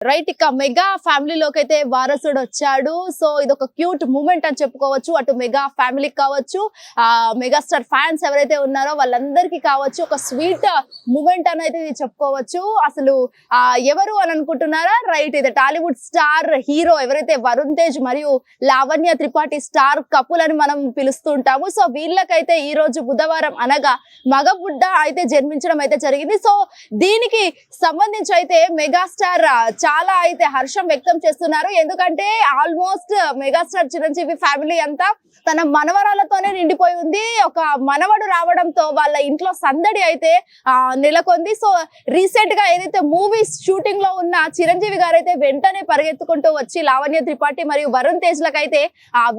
Right, ఇక mega ఫ్యామిలీలోకి అయితే వారసుడు వచ్చాడు. సో ఇది ఒక క్యూట్ మూమెంట్ అని చెప్పుకోవచ్చు. అటు మెగా ఫ్యామిలీకి కావచ్చు, మెగాస్టార్ ఫ్యాన్స్ ఎవరైతే ఉన్నారో వాళ్ళందరికీ కావచ్చు, ఒక స్వీట్ మూమెంట్ అని అయితే ఇది చెప్పుకోవచ్చు. అసలు ఎవరు అని అనుకుంటున్నారా? రైట్, ఇది టాలీవుడ్ స్టార్ హీరో ఎవరైతే వరుణ్ తేజ్ మరియు లావణ్య త్రిపాఠి స్టార్ కపుల్ అని మనం పిలుస్తూ ఉంటాము. సో వీళ్ళకైతే ఈ రోజు బుధవారం అనగా మగబుడ్డ అయితే జన్మించడం అయితే జరిగింది. సో దీనికి సంబంధించి అయితే మెగాస్టార్ చాలా అయితే హర్షం వ్యక్తం చేస్తున్నారు. ఎందుకంటే ఆల్మోస్ట్ మెగాస్టార్ చిరంజీవి ఫ్యామిలీ అంతా తన మనవరాలతోనే నిండిపోయి ఉంది. ఒక మనవడు రావడంతో వాళ్ళ ఇంట్లో సందడి అయితే నెలకొంది. సో రీసెంట్ గా ఏదైతే మూవీస్ షూటింగ్ లో ఉన్న చిరంజీవి గారు అయితే వెంటనే పరిగెత్తుకుంటూ వచ్చి లావణ్య త్రిపాఠి మరియు వరుణ్ తేజ్ లకైతే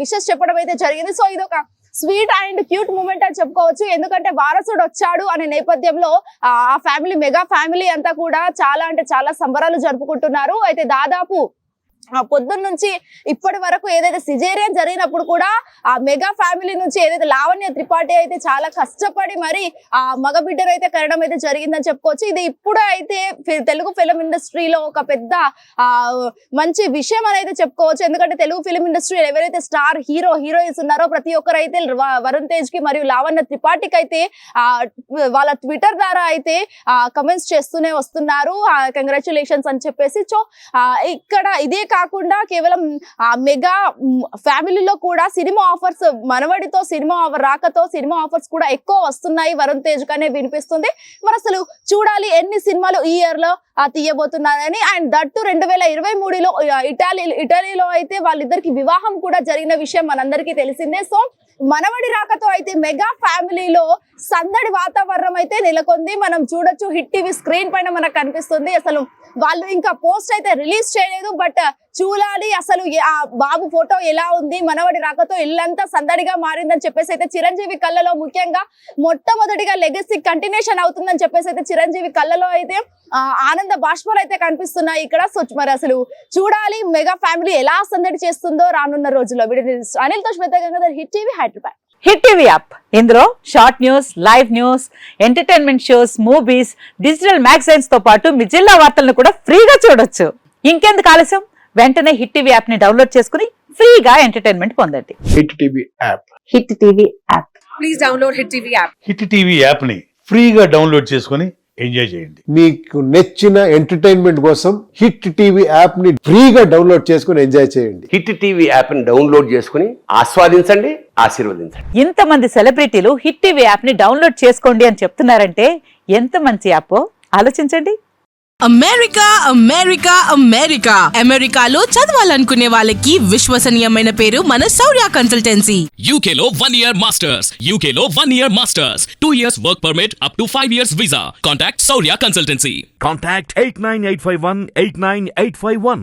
విషెస్ చెప్పడం అయితే జరిగింది. సో ఇది ఒక స్వీట్ అండ్ క్యూట్ మూమెంట్ అని చెప్పుకోవచ్చు. ఎందుకంటే వారసుడు వచ్చాడు అనే నేపథ్యంలో ఆ ఫ్యామిలీ, మెగా ఫ్యామిలీ అంతా కూడా చాలా అంటే చాలా సంబరాలు జరుపుకుంటున్నారు. అయితే దాదాపు పొద్దున్న నుంచి ఇప్పటి వరకు ఏదైతే సిజేరియన్ జరిగినప్పుడు కూడా ఆ మెగా ఫ్యామిలీ నుంచి ఏదైతే లావణ్య త్రిపాఠి అయితే చాలా కష్టపడి మరి ఆ మగబిడ్డను అయితే కనడం అయితే జరిగిందని చెప్పుకోవచ్చు. ఇది ఇప్పుడు అయితే తెలుగు ఫిలిం ఇండస్ట్రీలో ఒక పెద్ద మంచి విషయం అని అయితే చెప్పుకోవచ్చు. ఎందుకంటే తెలుగు ఫిలిం ఇండస్ట్రీలో ఎవరైతే స్టార్ హీరోయిన్స్ ఉన్నారో ప్రతి ఒక్కరు అయితే వరుణ్ తేజ్ కి మరియు లావణ్య త్రిపాఠికి అయితే వాళ్ళ ట్విట్టర్ ద్వారా అయితే కమెంట్స్ చేస్తూనే వస్తున్నారు, కంగ్రాచులేషన్స్ అని చెప్పేసి. సో ఇక్కడ ఇదే కాకుండా కేవలం మెగా ఫ్యామిలీలో కూడా సినిమా ఆఫర్స్, మనవడితో సినిమా రాకతో సినిమా ఆఫర్స్ కూడా ఎక్కువ వస్తున్నాయి వరుణ్ తేజ్ గానే వినిపిస్తుంది. మరి అసలు చూడాలి ఎన్ని సినిమాలు ఈ ఇయర్ లో తీయబోతున్నారని. అండ్ దట్టు 2023లో ఇటలీలో అయితే వాళ్ళిద్దరికి వివాహం కూడా జరిగిన విషయం మనందరికీ తెలిసిందే. సో మనవడి రాకతో అయితే మెగా ఫ్యామిలీలో సందడి వాతావరణం అయితే నెలకొంది. మనం చూడొచ్చు, హిట్ టీవీ స్క్రీన్ పైన మనకు కనిపిస్తుంది. అసలు వాళ్ళు ఇంకా పోస్ట్ అయితే రిలీజ్ చేయలేదు, బట్ చూడాలి అసలు ఆ బాబు ఫోటో ఎలా ఉంది. మనవడి రాకతో ఇల్లంతా సందడిగా మారిందని చెప్పేసి అయితే చిరంజీవి కళ్ళలో, ముఖ్యంగా మొట్టమొదటిగా లెగసీ కంటిన్యూషన్ అవుతుందని చెప్పేసి అయితే చిరంజీవి కళ్ళలో అయితే ఆనంద బాష్పాలు అయితే కనిపిస్తున్నాయి ఇక్కడ. సో మరి అసలు చూడాలి మెగా ఫ్యామిలీ ఎలా సందడి చేస్తుందో రానున్న రోజుల్లో. అనిల్ తో Swetha Gangadhar, hit TV, Hyderabad. Hit TV app, ఇందులో short news, live news, entertainment shows, movies, digital magazines తో పాటు మీ జిల్లా వార్తలను కూడా ఫ్రీగా చూడొచ్చు. ఇంకెందుకు ఆలస్యం, వెంటనే హిట్ టీవీ యాప్ ని డౌన్లోడ్ చేసుకుని ఫ్రీగా ఎంటర్టైన్మెంట్ పొందండి. Hit TV app, hit TV app, please download hit TV app. Hit TV app ని ఫ్రీగా డౌన్లోడ్ చేసుకుని ఎంజాయ్ చేయండి. మీకు నచ్చిన ఎంటర్టైన్మెంట్ కోసం హిట్ టీవీ యాప్ ని ఫ్రీగా డౌన్లోడ్ చేసుకుని ఎంజాయ్ చేయండి. హిట్ టీవీ యాప్ ని డౌన్లోడ్ చేసుకుని ఆస్వాదించండి, ఆశీర్వదించండి. ఇంతమంది సెలబ్రిటీలు హిట్ టీవీ యాప్ ని డౌన్లోడ్ చేసుకోండి అని చెప్తున్నారంటే ఎంత మంచి యాప్ ఆలోచించండి. అమెరికా అమెరికా అమెరికా అమెరికాలో చదవాలనుకునే వాళ్ళకి విశ్వసనీయమైన పేరు మన శౌర్య కన్సల్టెన్సీ. UK లో 1 year masters, UK లో 1 year masters, 2 years work permit up to 5 years visa. Contact Saurya Consultancy. Contact 89851 89851.